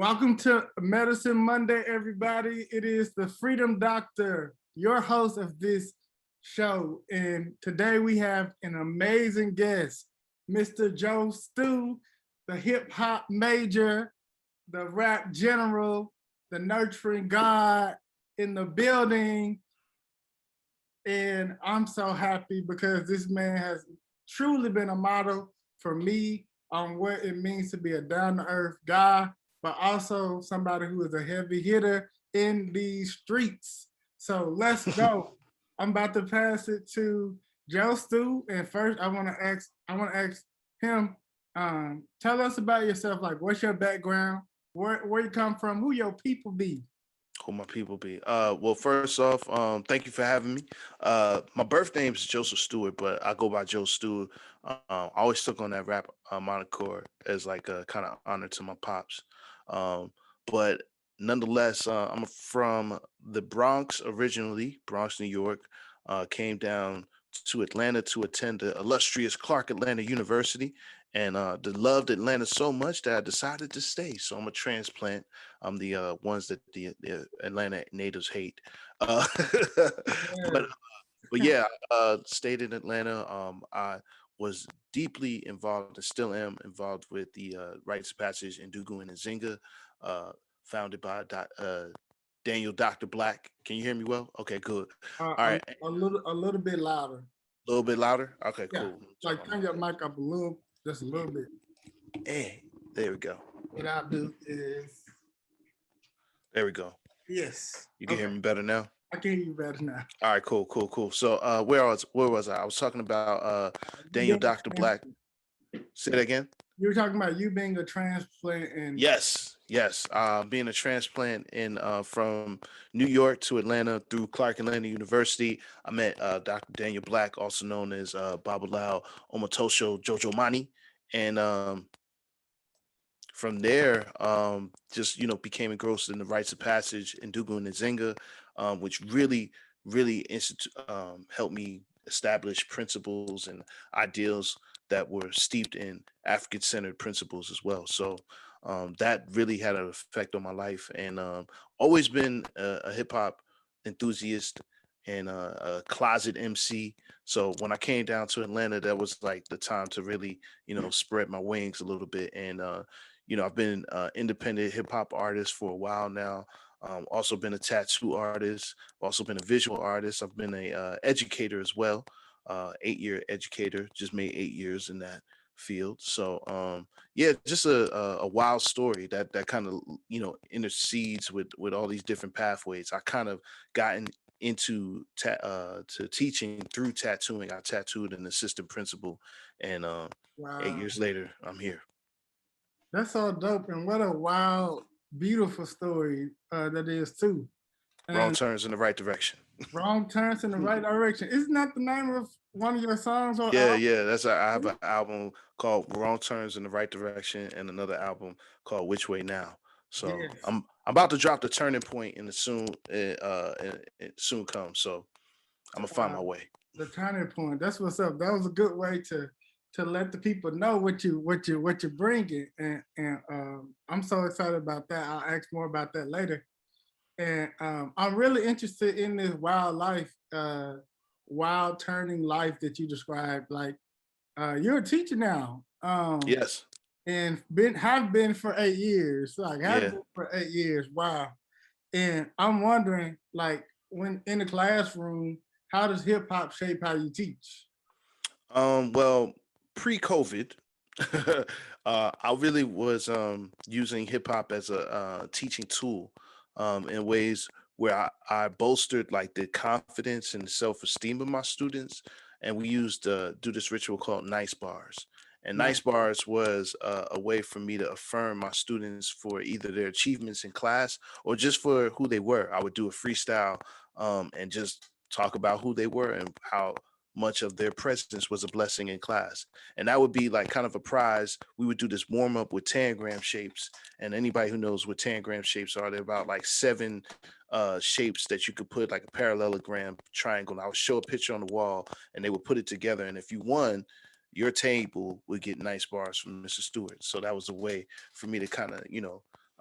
Welcome to Medicine Monday, everybody. It is the Freedom Doctor, your host of this show. And today we have an amazing guest, Mr. Joe Stu, the hip hop major, the rap general, the nurturing God in the building. And I'm so happy because this man has truly been a model for me on what it means to be a down-to-earth guy, but also somebody who is a heavy hitter in these streets. So let's go. I'm about to pass it to Joe Stu. And first I want to ask him, tell us about yourself. Like, what's your background? Where you come from? Who your people be? Who my people be? Well, first off, thank you for having me. My birth name is Joseph Stewart, but I go by Joe Stu. I always took on that rap moniker as like a kind of honor to my pops. But nonetheless, I'm from the Bronx originally, Bronx, New York. Came down to Atlanta to attend the illustrious Clark Atlanta University, and loved Atlanta so much that I decided to stay. So I'm a transplant. I'm the ones that the Atlanta natives hate. Uh, but but yeah, stayed in Atlanta. I was deeply involved and still am involved with the Rites of Passage in Dugu and Nzinga, uh, founded by Daniel Dr. Black. Can you hear me well? Okay, good. All right, A little bit louder. a little bit louder. Okay, Yeah, cool. like turn your mic up a little, just a little bit. Hey, there we go. What I'll do is, There we go. yes. You can hear me better now. I can hear you better now. All right, cool. So where was I? I was talking about Daniel Dr. Black. Say that again. You were talking about you being a transplant and Yes. Being a transplant in from New York to Atlanta through Clark Atlanta University. I met Dr. Daniel Black, also known as Babalao Omatosho Jojo Mani, and from there, just became engrossed in the rites of passage in Dugu and Nzinga, which really helped me establish principles and ideals that were steeped in African-centered principles as well. So that really had an effect on my life, and always been a hip hop enthusiast and a closet MC. So when I came down to Atlanta, that was like the time to really, spread my wings a little bit. And I've been independent hip hop artist for a while now. Also been a tattoo artist. Also been a visual artist. I've been a educator as well. 8-year educator. Just made 8 years in that field. So yeah, just a wild story that kind of intercedes with all these different pathways. I kind of gotten into to teaching through tattooing. I tattooed an assistant principal, and wow, 8 years later, I'm here. that's so dope. And what a wild, beautiful story that is too. Wrong And turns in the right direction. wrong turns in the right direction. Isn't that the name of one of your songs or Yeah, album? yeah. I have an album called Wrong Turns in the Right Direction and another album called Which Way Now. So Yes. I'm about to drop the turning point and it soon comes. So I'm gonna find my Uh, way. the turning point. That's what's up. That was a good way to let the people know what you're bringing, and I'm so excited about that. I'll ask more about that later. And I'm really interested in this wild turning life that you described. Like you're a teacher now, Yes. and have been for 8 years. Like have Yeah. been for 8 years. Wow. And I'm wondering, like, when in the classroom, how does hip hop shape how you teach? Well, pre-COVID, I really was using hip hop as a teaching tool in ways where I bolstered like the confidence and self-esteem of my students, and we used to do this ritual called nice bars. And nice Nice. bars was a way for me to affirm my students for either their achievements in class or just for who they were. I would do a freestyle and just talk about who they were and how much of their presence was a blessing in class. And that would be like kind of a prize. We would do this warm up with tangram shapes. And anybody who knows what tangram shapes are, they're about like 7 shapes that you could put like a parallelogram triangle. And I would show a picture on the wall and they would put it together. And if you won, your table would get nice bars from Mr. Stewart. So that was a way for me to kind of,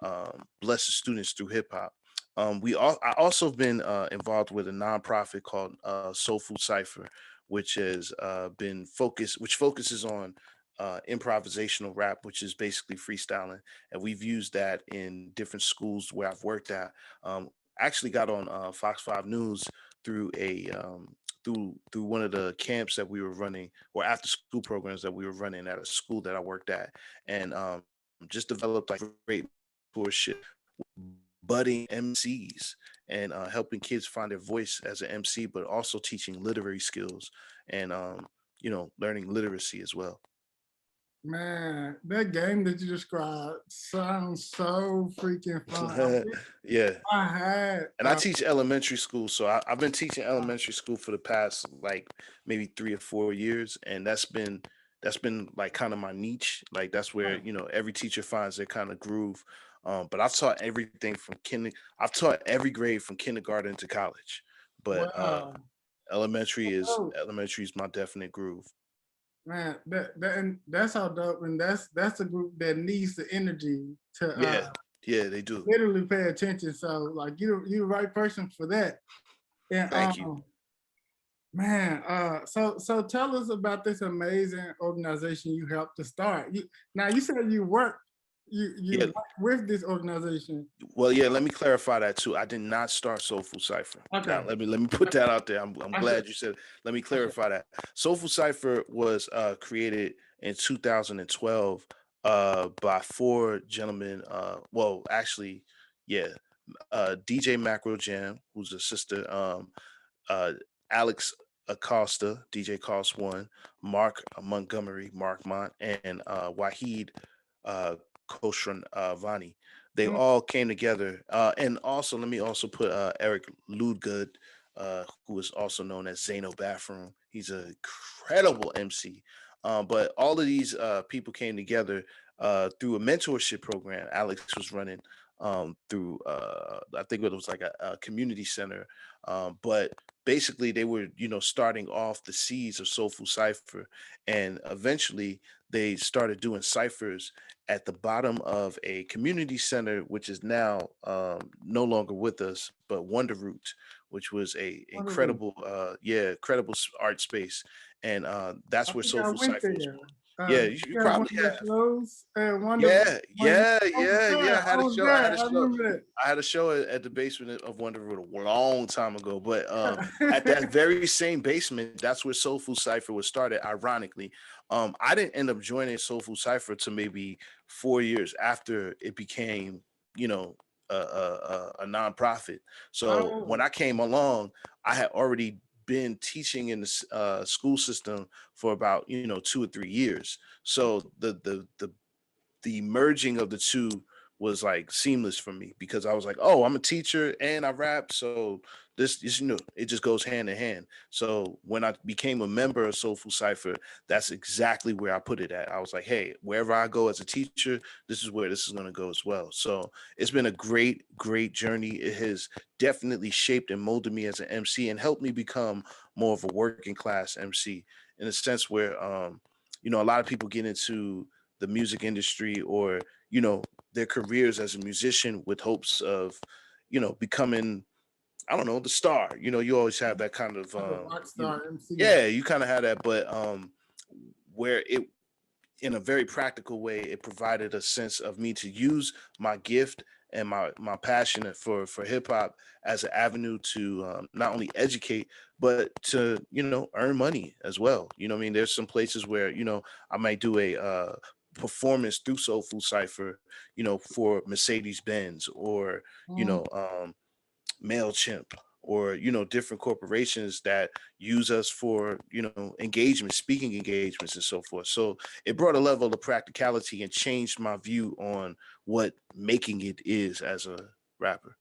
bless the students through hip hop. I also been involved with a nonprofit called Soul Food Cipher, which has which focuses on improvisational rap, which is basically freestyling, and we've used that in different schools where I've worked at. Actually, got on Fox 5 News through through one of the camps that we were running, or after school programs that we were running at a school that I worked at, and just developed like great mentorship, budding MCs, and helping kids find their voice as an MC, but also teaching literary skills and learning literacy as well. Man, that game that you described sounds so freaking fun. Yeah, I had and I teach elementary school, so I've been teaching elementary school for the past like maybe 3 or 4 years, and that's been like kind of my niche. Like that's where every teacher finds their kind of groove. But I've taught everything from I've taught every grade from kindergarten to college, but wow. Oh, elementary is my definite groove. man, and that's how dope, and that's a group that needs the energy to Yeah, yeah, they do. literally pay attention. So like you the right person for that. And Thank you. man, so tell us about this amazing organization you helped to start. Now you said you work you Yeah, work with this organization. well, yeah. Let me clarify that too. I did not start Soulful Cipher. Now, Okay. let me put that out there. I'm I should glad you said. Let me I should clarify that. Soulful Cipher was created in 2012 by four gentlemen. Well, actually, yeah. DJ Macro Jam, who's a sister. Uh, Alex Acosta, DJ Cost One, Mark Montgomery, Mark Mont, and Wahid uh, Koshran Vani. They mm, all came together. And also, let me also put Eric Ludgood, who is also known as Zano Bathroom. He's an incredible MC. But all of these people came together through a mentorship program Alex was running through, I think it was like a community center. But basically, they were, starting off the seeds of Soulful Cipher. And eventually, they started doing ciphers at the bottom of a community center, which is now no longer with us, but Wonder Root, which was a wonderful. incredible art space, and I that's where think I Soulful went Cipher was. there. Yeah, you You had one probably of the have. shows and Wonder Yeah, when yeah, I was yeah, yeah. there. I was I there. had a I show. remember I had a show at the basement of Wonder Root a long time ago. But at that that. very same basement, that's where Soul Food Cipher was started. Ironically, I didn't end up joining Soul Food Cipher to maybe 4 years after it became, you know, a nonprofit. So when Oh, I came along, I had already been teaching in the school system for about 2 or 3 years. So the merging of the two was like seamless for me because I was like, oh, I'm a teacher and I rap, so this is it just goes hand in hand. So when I became a member of Soulful Cipher, that's exactly where I put it at. I was like, hey, wherever I go as a teacher, this is where this is going to go as well. So it's been a great journey. It has definitely shaped and molded me as an MC and helped me become more of a working class MC in a sense where a lot of people get into the music industry or their careers as a musician with hopes of becoming, I don't know, the star. You always have that kind of like a rock star MC. yeah, you kind of have that, but where it in a very practical way, it provided a sense of me to use my gift and my passion for hip hop as an avenue to not only educate but to earn money as well. I mean, there's some places where I might do a performance through Soul Food Cipher, for Mercedes Benz or you Mm, know MailChimp or different corporations that use us for engagement, speaking engagements and so forth. So it brought a level of practicality and changed my view on what making it is as a rapper.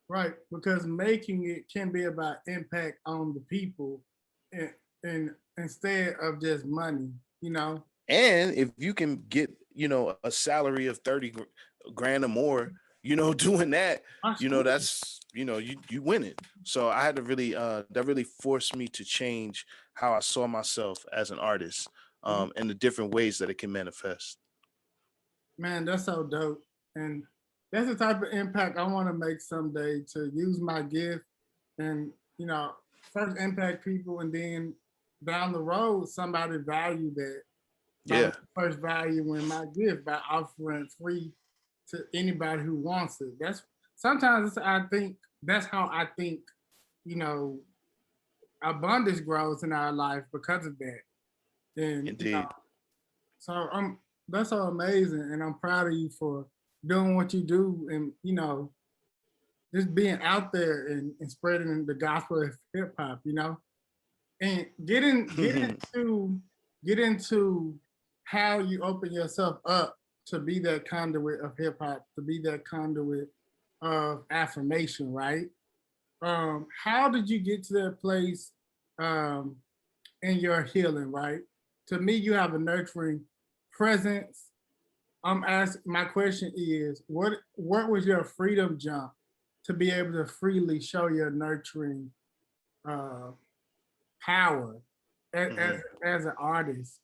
right, because making it can be about impact on the people, and, and instead of just money, you know. And if you can get a salary of 30 grand or more, doing that, That's cool. that's you win it. So I had to really that really forced me to change how I saw myself as an artist, Mhm. and the different ways that it can manifest. Man, that's so dope. And that's the type of impact I want to make someday, to use my gift and, first impact people, and then down the road, somebody value that by Yeah. first valuing my gift by offering it free to anybody who wants it. That's sometimes I think that's how I think, you know, abundance grows in our life because of that. And Indeed. so that's so amazing, and I'm proud of you for doing what you do, and just being out there and spreading the gospel of hip hop, and get into how you open yourself up to be that conduit of hip hop, to be that conduit of affirmation, right? How did you get to that place um, in your healing, right? To me, you have a nurturing presence. I'm asking. My question is, what was your freedom jump to be able to freely show your nurturing uh, power Hmm. as an artist?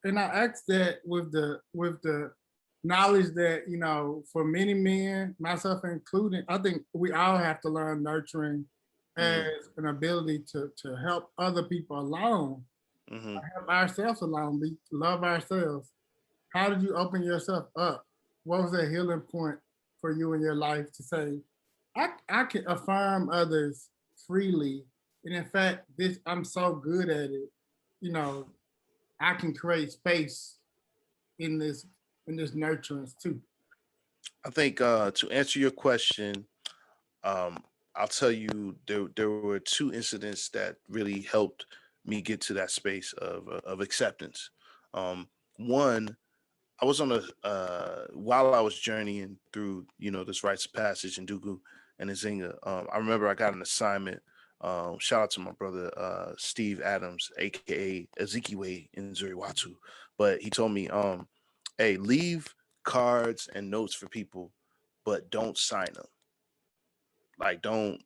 And I ask that with the knowledge that, for many men, myself included, I think we all have to learn nurturing as Hmm. an ability to help other people along, Hmm. help ourselves along, love ourselves. How did you open yourself up? What was that healing point for you in your life to say, I can affirm others freely. And in fact, this I'm so good at it, you know, I can create space in this nurturance too. I think to answer your question, um, I'll tell you there were two incidents that really helped me get to that space of acceptance. One, I was on a while I was journeying through this rites of passage in Dugu and Nzinga. I remember I got an assignment. Shout out to my brother Steve Adams, aka Ezekiel in Zuriwatu, but he told me, "Hey, leave cards and notes for people, but don't sign them. Like, don't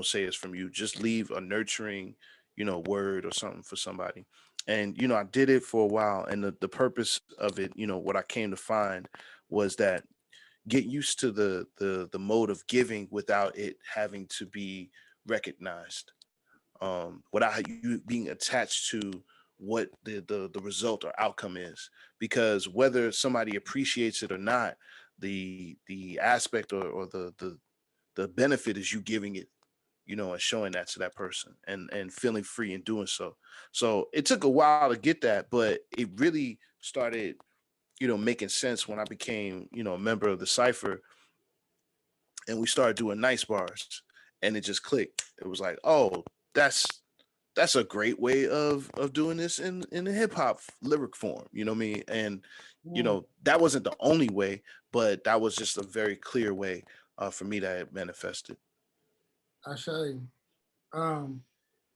say it's from you. Just leave a nurturing word or something for somebody." And I did it for a while, and the purpose of it, what I came to find was that get used to the mode of giving without it having to be recognized, without you being attached to what the result or outcome is, because whether somebody appreciates it or not, the aspect or the benefit is you giving it, and showing that to that person and feeling free in doing so. So it took a while to get that, but it really started, making sense when I became, a member of the cipher, and we started doing nice bars, and it just clicked. It was like, oh, that's that's a great way of doing this in the hip hop lyric form. You know what I mean? And Mm, that wasn't the only way, but that was just a very clear way for me that it manifested. I say, um,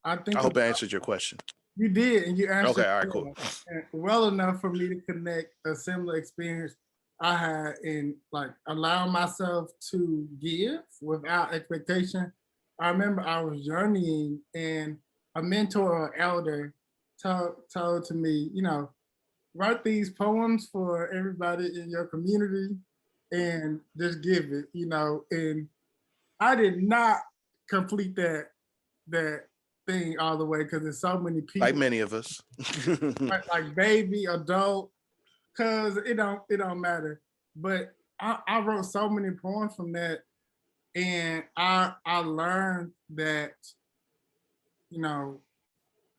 I I think hope I about, answered your question. you did, and you Okay, answered all right, cool. well, and well enough for me to connect a similar experience I had in like allowing myself to give without expectation. I remember I was journeying, and a mentor or elder told to me, write these poems for everybody in your community and just give it, and I did not complete that thing all the way because there's so many Like people, many of us. like baby, adult, cause it don't matter. But I wrote so many poems from that, and I learned that, you know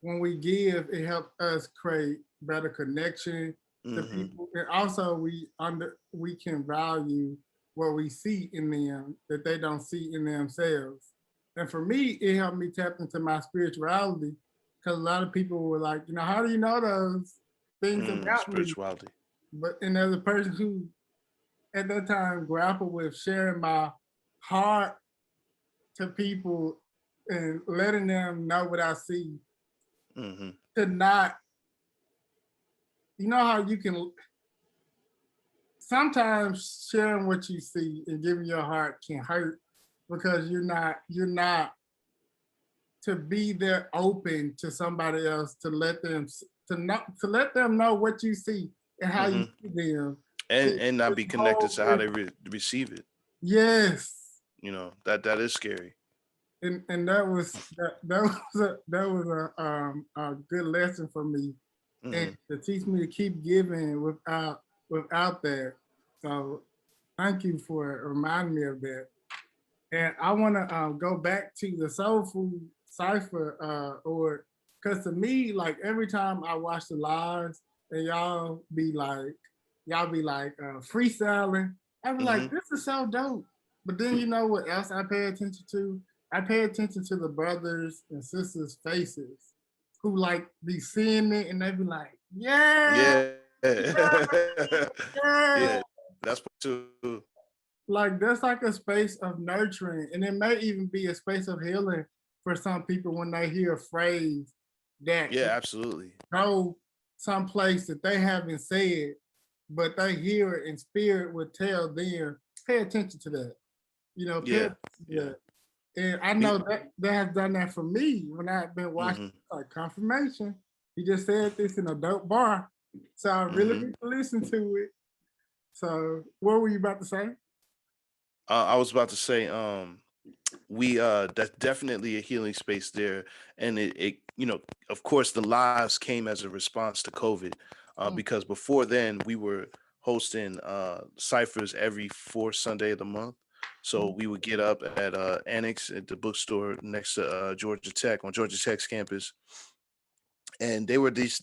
when we give, it helps us create better connection to Hmm. people, and also we can value what we see in them that they don't see in themselves. And for me, it helped me tap into my spirituality, because a lot of people were like, how do you know those things about me? Spirituality. But and as a person who at that time grappled with sharing my heart to people and letting them know what I see, Hmm. to not, how you can sometimes sharing what you see and giving your heart can hurt, because you're not to be there open to somebody else, to let them let them know what you see and how you Hmm. see them. and It's and not a be connected whole to how they different, receive it. Yes. That is scary. And that was a good lesson for me, and Hmm. to teach me to keep giving without that. So thank you for reminding me of that. And I want to go back to the soul food cipher, or because to me, like every time I watch the lives and y'all be like freestyling, I be like, Hmm. this is so dope. But then you know what else I pay attention to? I pay attention to the brothers and sisters' faces who like be seeing it and they be like, yeah, Yeah. Yeah, yeah. that's part two. Like that's like a space of nurturing, and it may even be a space of healing for some people when they hear a phrase that Yeah, absolutely. go someplace that they haven't said, but they hear it and spirit would tell them, pay attention to that. Pay Yeah, attention to yeah. that. And I Me. know that has done that for me when I've been watching Hmm. like confirmation. He just said this in a dope bar. So I really Hmm. need to listen to it. So what were you about to say? I was about to say, we that's definitely a healing space there, and it of course the lives came as a response to COVID, Mm, because before then we were hosting ciphers every fourth Sunday of the month. So mm, we would get up at Annex at the bookstore next to Georgia Tech on Georgia Tech's campus, and they were these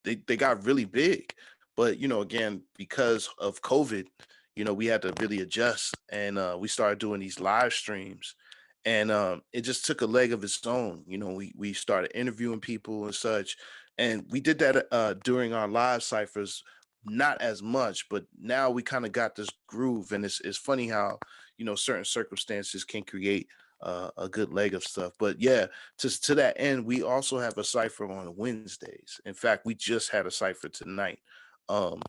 they got really big, but again, because of COVID, we had to really adjust, and we started doing these live streams, and it just took a leg of its own. We started interviewing people and such, and we did that during our live ciphers, not as much, but now we kind of got this groove, and it's funny how certain circumstances can create a good leg of stuff. But yeah, to that end, we also have a cipher on Wednesdays. In fact, we just had a cipher tonight. Um,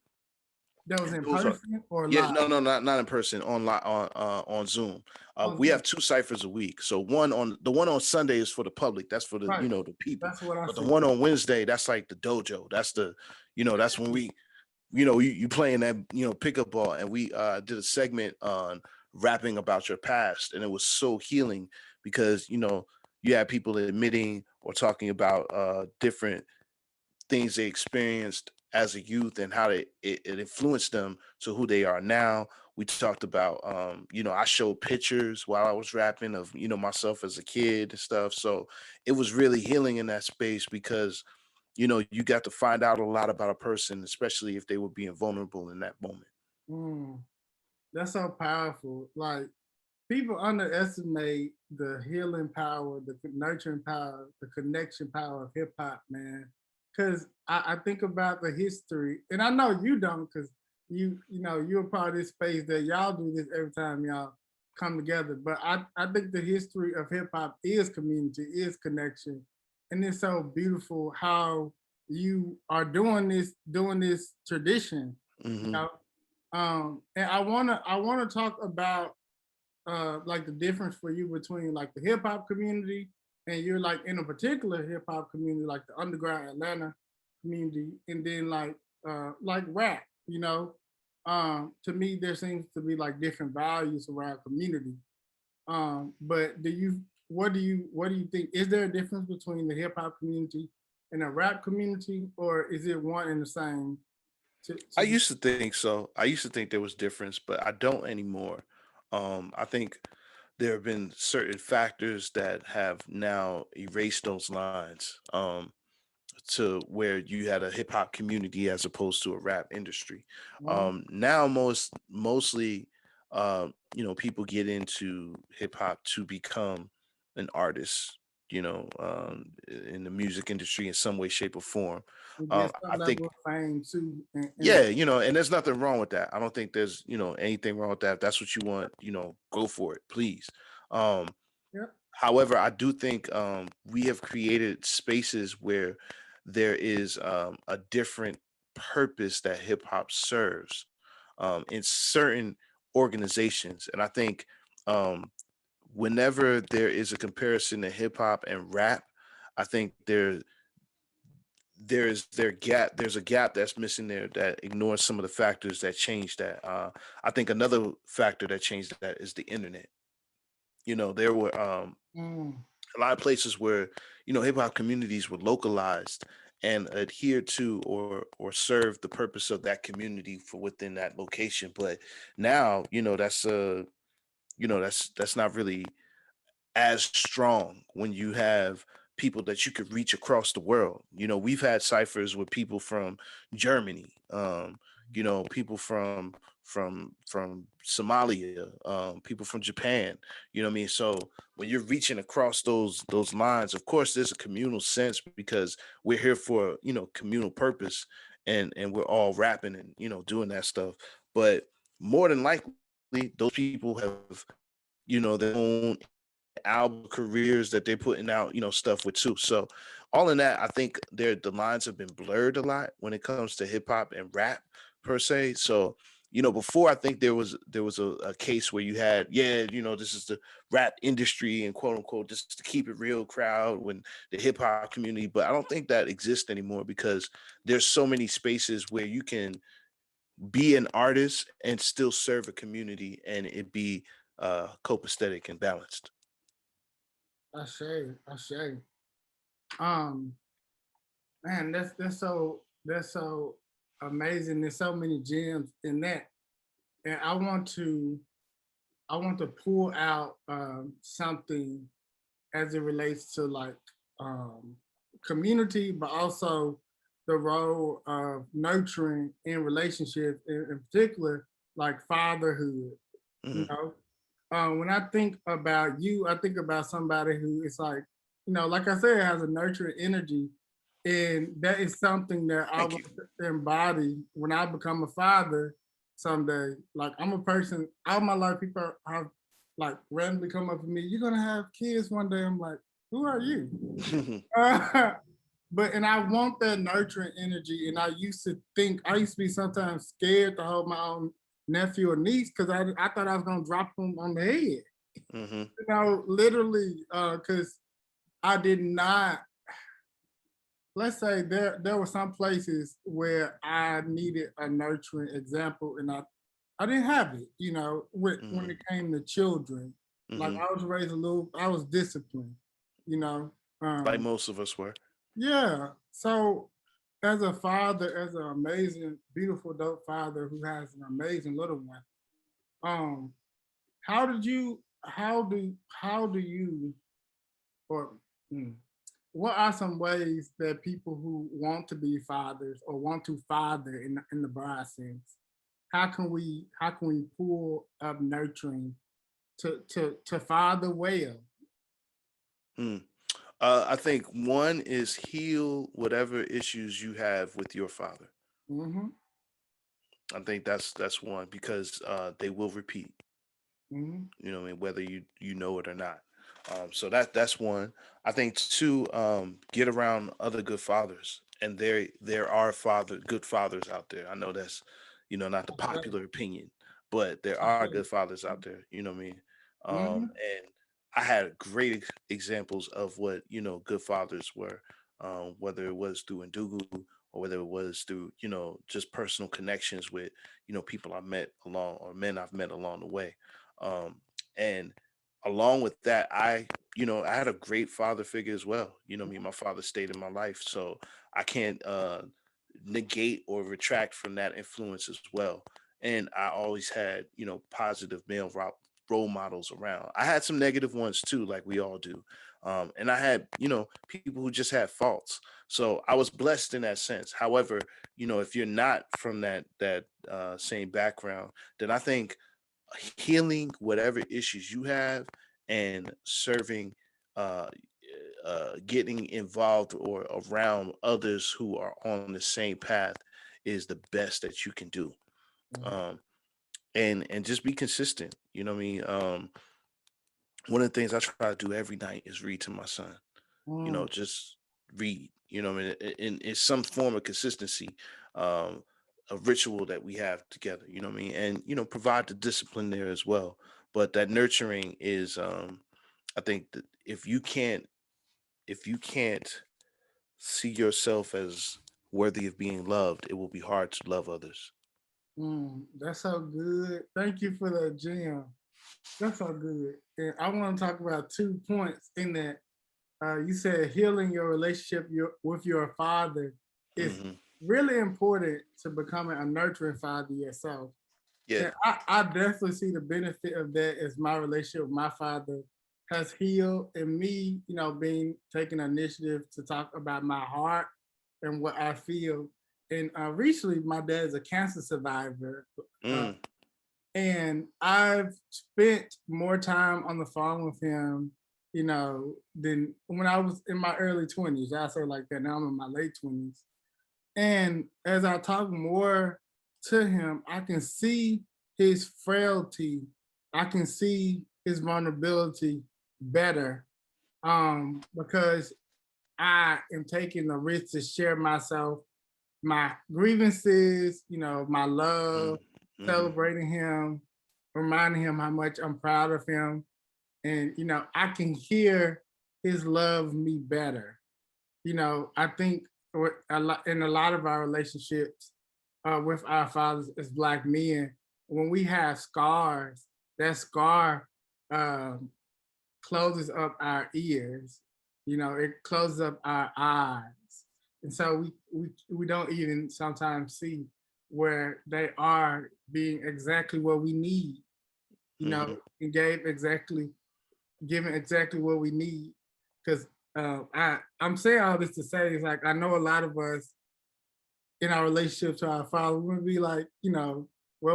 that was in those are person or Yeah, live? no, not in person, on Zoom. On We Zoom. have two ciphers a week. So one on Sunday is for the public. That's for the Right. the people. That's what I But the see. one on Wednesday, that's like the dojo. That's that's when we you playing that pickup ball, and we did a segment on rapping about your past, and it was so healing because you had people admitting or talking about different things they experienced as a youth and how it influenced them to who they are now. We talked about I showed pictures while I was rapping of myself as a kid and stuff. So it was really healing in that space because you got to find out a lot about a person, especially if they were being vulnerable in that moment. Mm, that's so powerful. Like people underestimate the healing power, the nurturing power, the connection power of hip hop, man. Because I think about the history, and I know you don't, because you're part of this space that y'all do this every time y'all come together. But I think the history of hip hop is community, is connection, and it's so beautiful how you are doing this tradition. You Hmm. know, and I wanna talk about like the difference for you between like the hip hop community and you're like in a particular hip hop community like the underground Atlanta community, and then like rap. To me there seems to be like different values around community. But what do you think? Is there a difference between the hip hop community and the rap community, or is it one and the same? I To you? used to think so. I used to think there was difference, but I don't anymore. I think there have been certain factors that have now erased those lines. To where you had a hip hop community as opposed to a rap industry. Mhm. Now mostly people get into hip hop to become an artist, in the music industry in some way, shape, or form. And get I some level think of fame too, and yeah, and there's nothing wrong with that. I don't think there's anything wrong with that. If that's what you want, go for it, please. Um, yeah. However, I do think we have created spaces where there is a different purpose that hip hop serves in certain organizations. And I think um, whenever there is a comparison to hip hop and rap, I think there's a gap that's missing there that ignores some of the factors that change that. I think another factor that changed that is the internet. There were Mm, a lot of places where hip hop communities were localized and adhered to or served the purpose of that community for within that location. But now, that's not really as strong when you have people that you could reach across the world. We've had ciphers with people from Germany, people from Somalia, people from Japan. You know what I mean? So when you're reaching across those lines, of course, there's a communal sense because we're here for communal purpose, and we're all rapping and doing that stuff. But more than likely, those people have their own album careers that they're putting out, stuff with too. So all in that, I think the lines have been blurred a lot when it comes to hip hop and rap per se. So before I think there was a case where you had, this is the rap industry and quote unquote just to keep it real crowd when the hip hop community, but I don't think that exists anymore because there's so many spaces where you can be an artist and still serve a community and it be copacetic and balanced. I say, I say. Um, man, that's so amazing. There's so many gems in that, and I want to pull out something as it relates to like um, community, but also the role of nurturing in relationships, in particular, like fatherhood. You Hmm. know, when I think about you, I think about somebody who is like, like I said, has a nurturing energy, and that is something that I Thank want you. to embody when I become a father someday. Like I'm a person, all my life people have like randomly come up to me, "You're gonna have kids one day." I'm like, "Who are you?" Uh, but and I want that nurturing energy. And I used to be sometimes scared to hold my own nephew or niece because I thought I was gonna drop them on the head. Hmm. Literally, because I did not. Let's say there were some places where I needed a nurturing example, and I didn't have it. When Hmm. it came to children, like Hmm. I was raised a little, I was disciplined. You know, Like um, most of us were. yeah. So as a father, as an amazing, beautiful, dope father who has an amazing little one, um, how do you or mm, what are some ways that people who want to be fathers or want to father in the broad sense, how can we pull up nurturing to father well? Hmm. I think one is heal whatever issues you have with your father. Mm-hmm. I think that's one because they will repeat. Mm-hmm. What I mean, whether you know it or not. So that's one. I think two, get around other good fathers, and there are good fathers out there. I know that's not the popular opinion, but there are good fathers out there. You know what I mean? Mm-hmm. And I had great examples of what good fathers were, whether it was through Ndugu or whether it was through just personal connections with people I met along or men I've met along the way. And along with that, I had a great father figure as well. My father stayed in my life, so I can't negate or retract from that influence as well. And I always had positive male role models around. I had some negative ones too, like we all do. And I had people who just had faults. So I was blessed in that sense. However, if you're not from that same background, then I think healing whatever issues you have and serving uh getting involved or around others who are on the same path is the best that you can do. um and just be consistent. What I mean? One of the things I try to do every night is read to my son. Mm-hmm. Just read. What I mean? In some form of consistency, um, a ritual that we have together. What I mean? And provide the discipline there as well. But that nurturing is, I think that if you can't see yourself as worthy of being loved, it will be hard to love others. That's so good. Thank you for the gem. That's so good. And I want to talk about 2 points in that. You said healing your relationship with your father is Hmm. really important to becoming a nurturing father yourself. Yeah. And I definitely see the benefit of that as my relationship with my father has healed, and me, being taking initiative to talk about my heart and what I feel. And recently, my dad's a cancer survivor, uh, Mm. and I've spent more time on the phone with him, than when I was in my early 20s. I say like that. Now I'm in my late 20s. And as I talk more to him, I can see his frailty. I can see his vulnerability better, because I am taking the risk to share myself, my grievances, my love, Mm-hmm. celebrating him, reminding him how much I'm proud of him. And, I can hear his love me better. I think in a lot of our relationships with our fathers as Black men, when we have scars, that scar um, closes up our ears. It closes up our eyes, and so we don't even sometimes see where they are being exactly what we need. Mm-hmm. And giving exactly what we need. Because I'm saying all this to say is like I know a lot of us in our relationship to our father, we're gonna be like, well,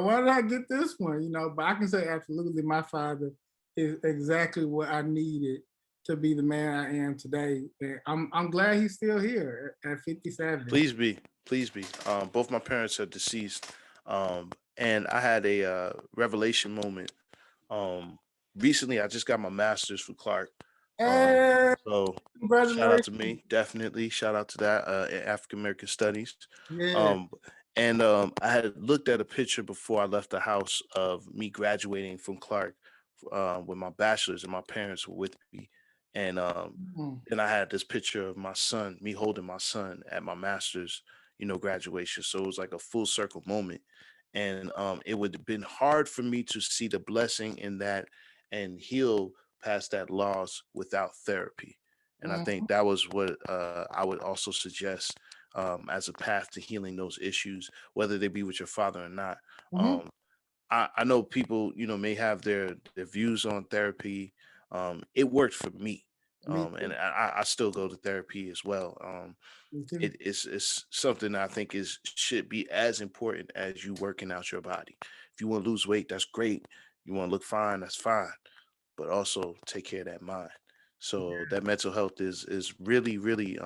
why did I get this one? But I can say absolutely my father is exactly what I needed to be the man I am today. And I'm glad he's still here at 57. Please be, please be. Both my parents are deceased, and I had a revelation moment. Um, Recently, I just got my master's from Clark. Hey, So shout out to congratulations. me, definitely. Shout out to that in African American Studies. Yeah. Um, and I had looked at a picture before I left the house of me graduating from Clark with my bachelor's, and my parents were with me. And Mhm. then I had this picture of my son, me holding my son at my master's, graduation. So it was like a full circle moment. And it would have been hard for me to see the blessing in that and heal past that loss without therapy. And I think that was what I would also suggest as a path to healing those issues, whether they be with your father or not. Mhm. Um, I know people, may have their views on therapy. It worked for me, Me and too. I still go to therapy as well. Me too. It's something that I think is should be as important as you working out your body. If you want to lose weight, that's great. You want to look fine, that's fine. But also take care of that mind. So that mental health is really really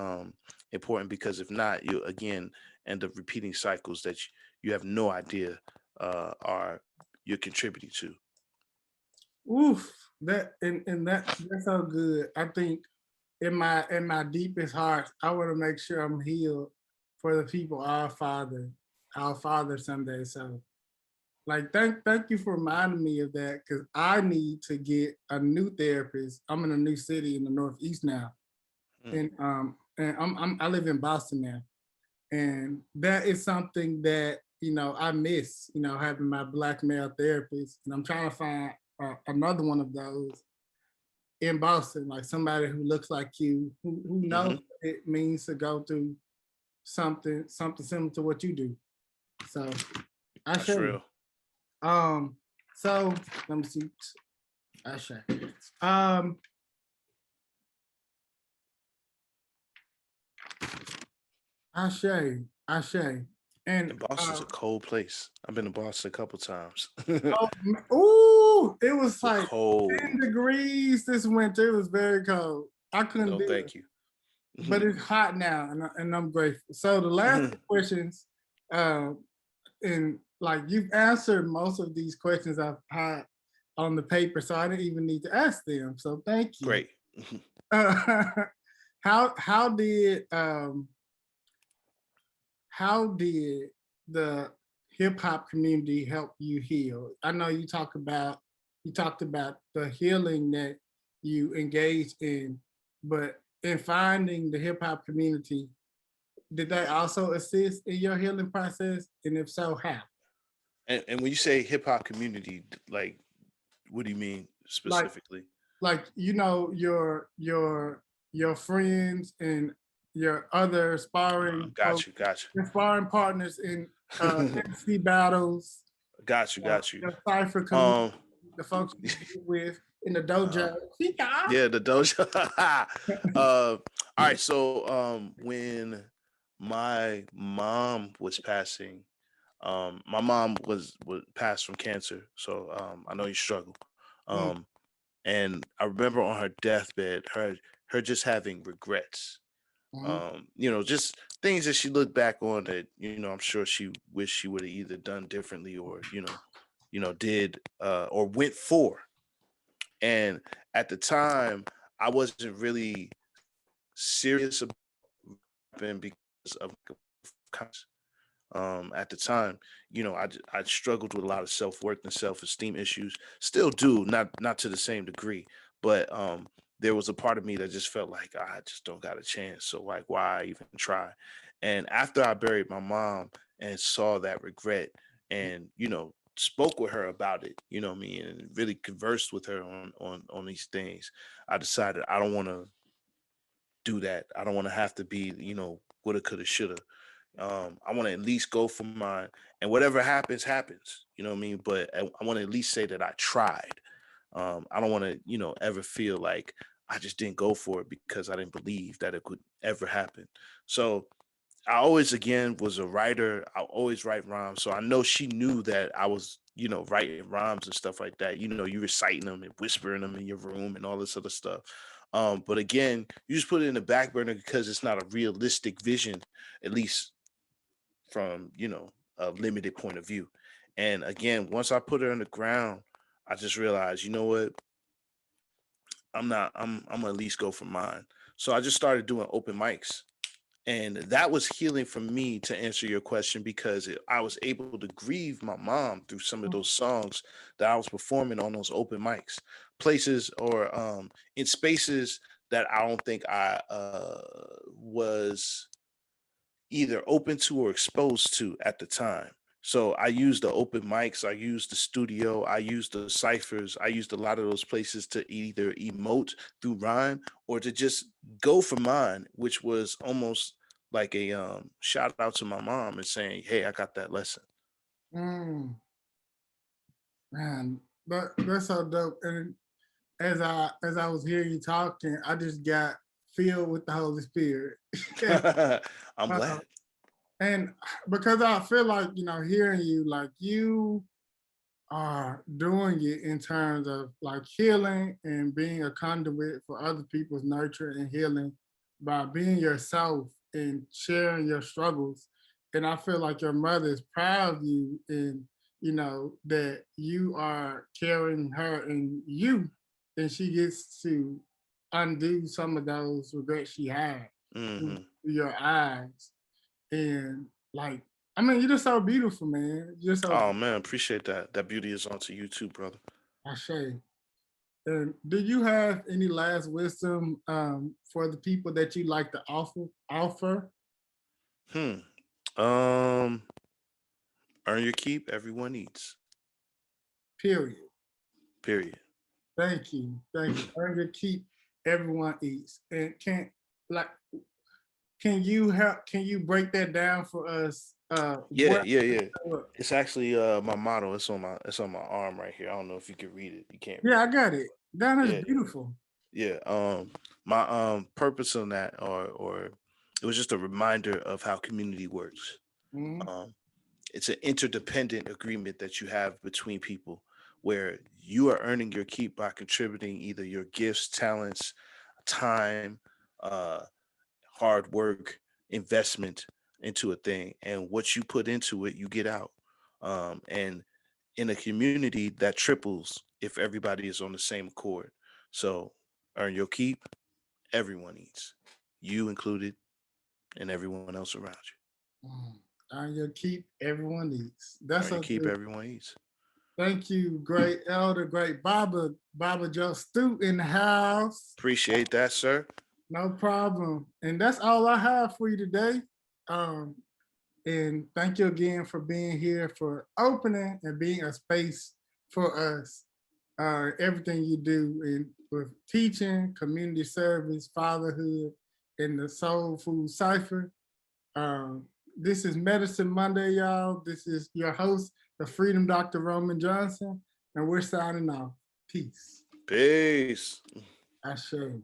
important, because if not, you again end up repeating cycles that you have no idea are you're contributing to. Oof. That's so good. I think in my deepest heart, I want to make sure I'm healed for the people our Father someday. So like thank you for reminding me of that because I need to get a new therapist. I'm in a new city in the Northeast now. Mm. And I live in Boston now. And that is something that, I miss, having my Black male therapist. And I'm trying to find another one of those in Boston, like somebody who looks like you, who knows Hmm. what it means to go through something similar to what you do. So I That's show you. real. Um, so let me see. I show. Um, Ashe. And And Boston's a cold place. I've been to Boston a couple times. oh, ooh, it was So like 10 cold. degrees this winter. It was very cold. I couldn't No, do it, thank you. but it's hot now, and I'm grateful. So the last questions, uh, and like you've answered most of these questions I've had on the paper, so I didn't even need to ask them. So thank you. Great. Uh, how did the hip hop community help you heal? I know you talked about the healing that you engaged in, but in finding the hip hop community, did they also assist in your healing process? And if so, how? And when you say hip hop community, like, what do you mean Like, specifically? you know, your friends and your other sparring Got you, got your sparring partners in you. MC battles, got you, got you. your cipher community, Um, the folks you deal with in the uh, dojo. Chica. yeah, the dojo. All right, so when my mom was passing, my mom was passed from cancer, so I know you struggle. Mm, Um, and I remember on her deathbed, her just having regrets. mhm, Just things that she looked back on that, I'm sure she wished she would have either done differently or, did or went for. And at the time, I wasn't really serious about rapping because of conscience. At the time, I struggled with a lot of self-worth and self-esteem issues. Still do, not to the same degree, but there was a part of me that just felt like I just don't got a chance. So like, why even try? And after I buried my mom and saw that regret, and spoke with her about it, what I mean, and really conversed with her on these things, I decided I don't want to do that. I don't want to have to be, woulda, coulda, shoulda. I want to at least go for mine, and whatever happens, happens. You know what I mean? But I want to at least say that I tried. I don't want to, ever feel like I just didn't go for it because I didn't believe that it could ever happen. So I always, again, was a writer. I always write rhymes. So I know she knew that I was, writing rhymes and stuff like that. You reciting them and whispering them in your room and all this other stuff. But again, you just put it in the back burner because it's not a realistic vision, at least from, a limited point of view. And again, once I put her on the ground, I just realized, you know what? I'm gonna at least go for mine. So I just started doing open mics, and that was healing for me, to answer your question, because I was able to grieve my mom through some of mm, those songs that I was performing on those open mics, places or in spaces that I don't think I was either open to or exposed to at the time. So I used the open mics, I used the studio, I used the ciphers, I used a lot of those places to either emote through rhyme or to just go for mine, which was almost like a shout out to my mom and saying, "Hey, I got that lesson." mm, man, that's so dope. And as I was hearing you talking, I just got filled with the Holy Spirit. I'm uh, glad. and because I feel like, hearing you, like you are doing it in terms of like healing and being a conduit for other people's nurture and healing by being yourself and sharing your struggles. And I feel like your mother is proud of you, and that you are carrying her in you, and she gets to undo some of those regrets she had through Hmm. your eyes. And like, I mean, you're just so beautiful, man. You're so Oh man, appreciate that. That beauty is onto you too, brother. Ashe. And do you have any last wisdom for the people that you like to offer? Hmm. Um, earn your keep. Everyone eats. Period. Period. Thank you. Thank you. Earn your keep. Everyone eats. And like can you break that down for us? Yeah, What yeah, yeah. It's actually my motto. It's on my arm right here. I don't know if you can read it. You can't Yeah, read I it. got it. That is Yeah, beautiful. yeah. My purpose on that, or it was just a reminder of how community works. Mhm. Um, it's an interdependent agreement that you have between people, where you are earning your keep by contributing either your gifts, talents, time, uh, hard work, investment into a thing, and what you put into it, you get out. And in a community, that triples if everybody is on the same accord. So earn your keep. Everyone eats, you included, and everyone else around Mm. Earn your keep. Everyone eats. you. That's Earn your so keep. good. Everyone eats. Thank you, great elder, great Baba Joe Stu in the house. Appreciate that, sir. No problem. And that's all I have for you today. Um, and thank you again for being here, for opening and being a space for us. Everything you do in with teaching, community service, fatherhood, and the Soul Food Cipher. Um, this is Medicine Monday, y'all. This is your host, the Freedom Dr. Roman Johnson, and we're signing off. Peace. Peace. I sure.